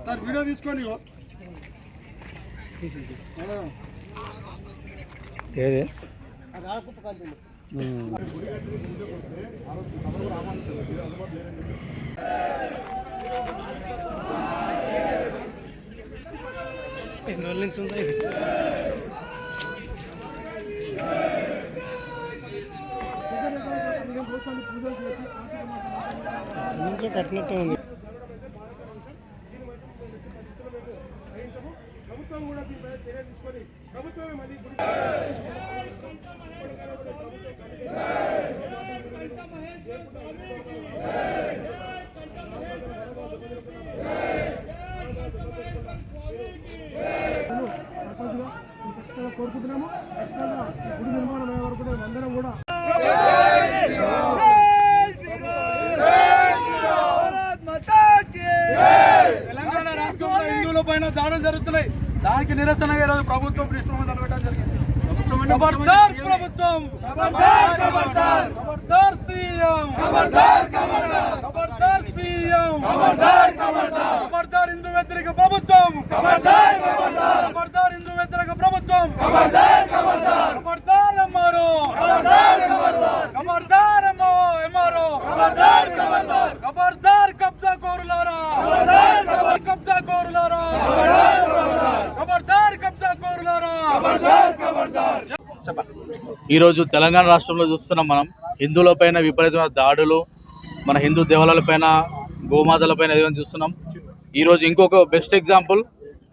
Sir video తీసుకోండి ఏది ఎన్ని రోజుల నుంచి ఉందా ఇది నుంచి కట్టినట్టు ఉంది. కోరుకుంటున్నాము గుడి నిర్మాణం అయ్యే వరకు అందరం కూడా తెలంగాణ రాష్ట్రంలో హిందువుల పైన దాడులు జరుగుతున్నాయి. దానికి నిరసనగా ఈరోజు ప్రభుత్వం నిష్ఠూరం నిలబెట్టడం జరిగింది. ఖబర్దార్ ప్రభుత్వం, ఖబర్దార్ సీఎం, ఖబర్దార్ సీఎం, ఖబర్దార్ హిందూ వ్యతిరేక ప్రభుత్వం, ఖబర్దార్ హిందూ వ్యతిరేక ప్రభుత్వం, ఖబర్దార్ ఎంఆర్ఓ, ఖబర్దార్ ఎంఆర్ఓ, ఖబర్దార్ కబ్జా కోరులారా, కబ్జా కోరులారా, ఖబర్దార్ కబ్జా కోరులారా. ఈరోజు తెలంగాణ రాష్ట్రంలో చూస్తున్నాం మనం హిందువులపైన విపరీతమైన దాడులు, మన హిందూ దేవాలయాలపైన గోమాతలపైన ఏదైనా చూస్తున్నాం. ఈరోజు ఇంకొక బెస్ట్ ఎగ్జాంపుల్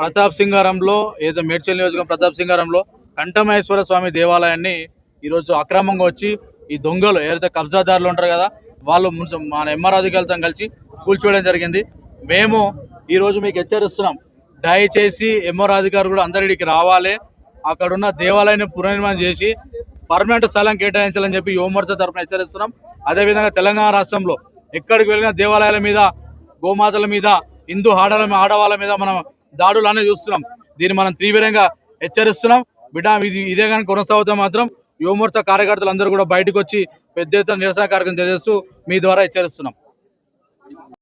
ప్రతాప్ సింగారంలో, ఏదో మేడ్చల్ నియోజకవర్గం ప్రతాప్ సింగారంలో కంఠమహేశ్వర స్వామి దేవాలయాన్ని ఈరోజు అక్రమంగా వచ్చి ఈ దొంగలు ఏదైతే కబ్జాదారులు ఉంటారు కదా వాళ్ళు మన ఎంఆర్ అధికారులతో కలిసి కూల్చివేయడం జరిగింది. మేము ఈరోజు మీకు హెచ్చరిస్తున్నాం, దయచేసి ఎంఆర్ అధికారులు కూడా అందరికి రావాలి, అక్కడున్న దేవాలయాన్ని పునర్నిర్మాణం చేసి పర్మనెంట్ స్థలం కేటాయించాలని చెప్పి యువమోర్చా తరఫున హెచ్చరిస్తున్నాం. అదేవిధంగా తెలంగాణ రాష్ట్రంలో ఎక్కడికి వెళ్ళిన దేవాలయాల మీద, గోమాతల మీద, హిందూ ఆడవాళ్ళ మీద మనం దాడులు అనేది చూస్తున్నాం. దీన్ని మనం తీవ్రంగా హెచ్చరిస్తున్నాం. బిడ్డ ఇదే కానీ కొనసాగుతా మాత్రం యువమోర్చా కార్యకర్తలు అందరూ కూడా బయటకు వచ్చి పెద్ద ఎత్తున నిరసన కార్యక్రమం తెలియజేస్తూ మీ ద్వారా హెచ్చరిస్తున్నాం.